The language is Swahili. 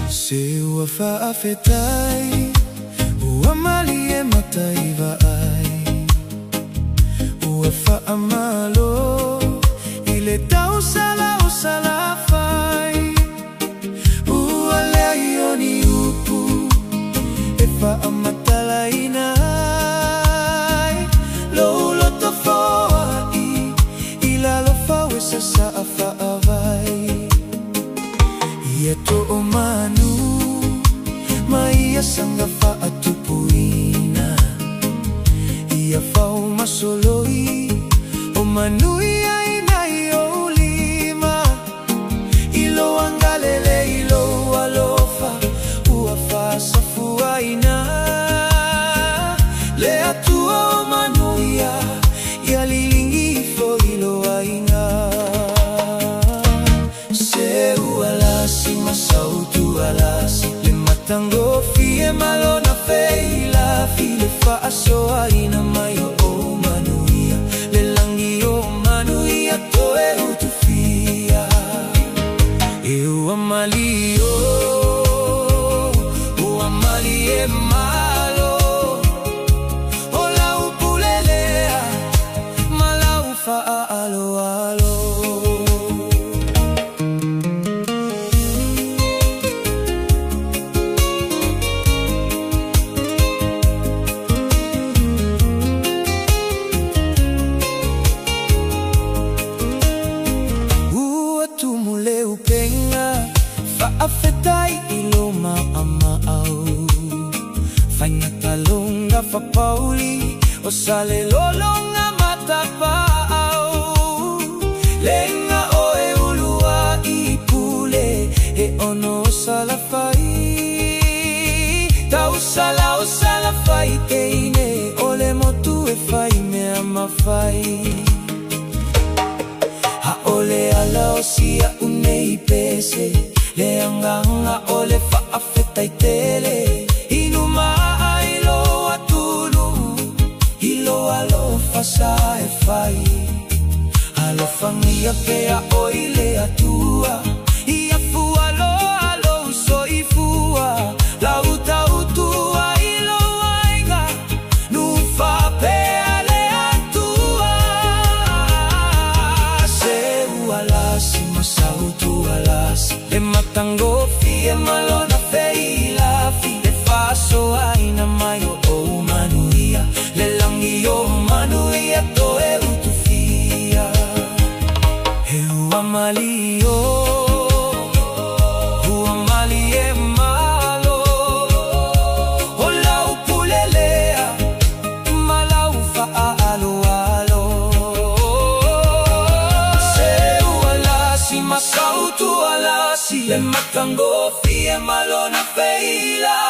Sewa faafetai Ua mali e matai vaai Ua faamalo Ile tausala o salafai Ua leaioni upu E faamatalainai Lolo tofoai Ila lo fawesa sa faavai Ia to o manu Maia sanga faatupuina Ia fau masoloi O manu ia inai o lima Ilo angalele ilo alofa Ua fa safuaina Le atua o manu ia lilingi fo ilo aina Se ualasi masautu alasi Le matango fie malona feila File faaso aina mayo o manuia Le langi o manuia toe utufia E uamali uamali e malo O lau pulelea malau faa alo alo Faafetai ilo maamaau Fanya talonga fa Pauli O sale lolonga matapau Lenga oe ulua ipule E ono salafai Tausala o salafai teine Ole motu e fai me amafai Ole ala o sia unei pese Le anganga ole faafetai tele Inuma ilo atulu Ilo alo fasa e fai Alo fangia pea oile atua Ia fua alo uso ifua Lauta utua ilo aiga Nufa pea le atua Se ualasi masautu alasi Le matango fie malona feila File faso aina mayo o manuia Le langi o manuia toe utufia He uamali uamali e malo O lau pulelea malau faa alo alo Se ualasi masautu alasi Le matango fie malona feila